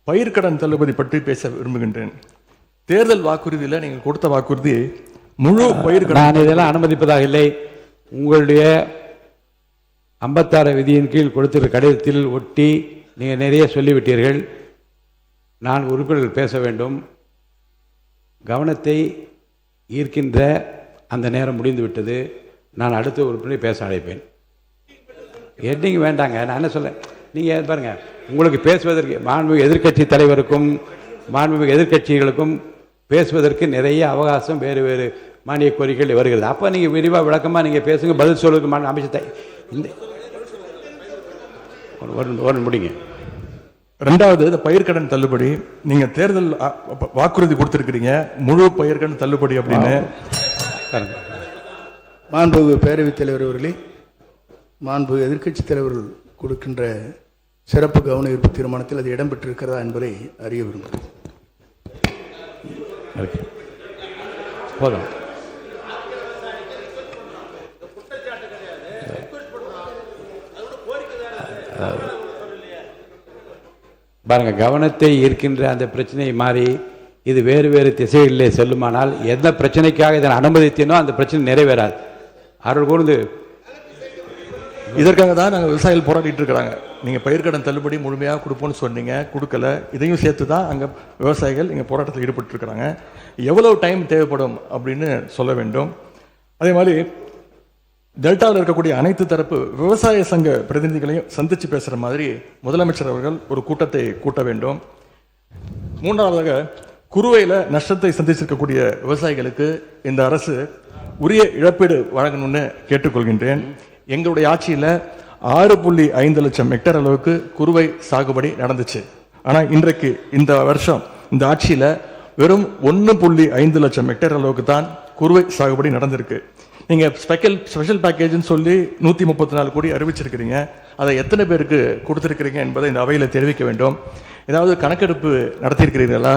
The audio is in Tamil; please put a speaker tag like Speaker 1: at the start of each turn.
Speaker 1: பயிர்க்கடன் தள்ளுபடி பற்றி பேச விரும்புகின்றேன். தேர்தல் வாக்குறுதியில் நீங்கள் கொடுத்த வாக்குறுதி முழு பயிர்க்கடன்.
Speaker 2: நான் இதெல்லாம் அனுமதிப்பதாக இல்லை. உங்களுடைய 56 விதியின் கீழ் கொடுத்திருக்க கடிதத்தில் ஒட்டி நீங்கள் நிறைய சொல்லிவிட்டீர்கள். நான் உறுப்பினர்கள் பேச வேண்டும். கவனத்தை ஈர்க்கின்ற அந்த நேரம் முடிந்துவிட்டது. நான் அடுத்த உறுப்பினரை பேச அழைப்பேன். ஹெட்டிங் வேண்டாங்க. நான் என்ன சொல்ல, நீங்கள் பாருங்க, உங்களுக்கு பேசுவதற்கு மாண்புமிகு எதிர்க்கட்சி தலைவருக்கும் மாண்புமிகு எதிர்க்கட்சிகளுக்கும் பேசுவதற்கு நிறைய அவகாசம் வேறு வேறு மானிய கோரிக்கைகள் வருகிறது. அப்போ நீங்கள் விரிவாக விளக்கமாக நீங்கள் பேசுங்க, பதில் சொல்வதற்கு அமைச்சத்தை இந்த ஒரு முடிங்க.
Speaker 1: ரெண்டாவது, இந்த பயிர்க்கடன் தள்ளுபடி நீங்கள் தேர்தல் வாக்குறுதி கொடுத்துருக்கிறீங்க, முழு பயிர்க்கடன் தள்ளுபடி அப்படின்னு.
Speaker 3: மாண்புமிகு பேரவைத் தலைவர் அவர்களே, மாண்புமிகு எதிர்க்கட்சி தலைவர்கள் கொடுக்கின்ற சிறப்பு கவன ஈர்ப்பு தீர்மானத்தில் அது இடம்பெற்றிருக்கிறதா என்பதை அறிய விரும்புகிறேன்.
Speaker 2: போதும். பாருங்க, கவனத்தை ஈர்க்கின்ற அந்த பிரச்சனை மாறி இது வேறு வேறு திசைகளிலே செல்லுமானால் எந்த பிரச்சனைக்காக இதை அனுமதித்தேனோ அந்த பிரச்சனை நிறைவேறாது. அருள் கூர்ந்து
Speaker 1: இதற்காக தான் நாங்கள் விவசாயிகள் போராடிட்டு இருக்கிறாங்க. நீங்கள் பயிர்க்கடன் தள்ளுபடி முழுமையாக கொடுப்போன்னு சொன்னீங்க, கொடுக்கல. இதையும் சேர்த்து தான் அங்கே விவசாயிகள் இங்கே போராட்டத்தில் ஈடுபட்டுருக்கிறாங்க. எவ்வளவு டைம் தேவைப்படும் அப்படின்னு சொல்ல வேண்டும். அதே மாதிரி டெல்டாவில் இருக்கக்கூடிய அனைத்து தரப்பு விவசாய சங்க பிரதிநிதிகளையும் சந்தித்து பேசுகிற மாதிரி முதலமைச்சர் அவர்கள் ஒரு கூட்டத்தை கூட்ட வேண்டும். மூன்றாவதாக, குறுவையில் நஷ்டத்தை சந்திச்சிருக்கக்கூடிய விவசாயிகளுக்கு இந்த அரசு உரிய இழப்பீடு வழங்கணும்னு கேட்டுக்கொள்கின்றேன். எங்களுடைய ஆட்சியில் 6.5 லட்சம் ஹெக்டேர் அளவுக்கு குறுவை சாகுபடி நடந்துச்சு. ஆனால் இன்றைக்கு இந்த வருஷம் இந்த ஆட்சியில் வெறும் 1.5 லட்சம் ஹெக்டேர் அளவுக்கு தான் குறுவை சாகுபடி நடந்திருக்கு. நீங்கள் ஸ்பெஷல் பேக்கேஜ்னு சொல்லி 134 கோடி அறிவிச்சிருக்கிறீங்க. அதை எத்தனை பேருக்கு கொடுத்துருக்கிறீங்க என்பதை இந்த அவையில் தெரிவிக்க வேண்டும். ஏதாவது கணக்கெடுப்பு நடத்தியிருக்கிறீர்களா?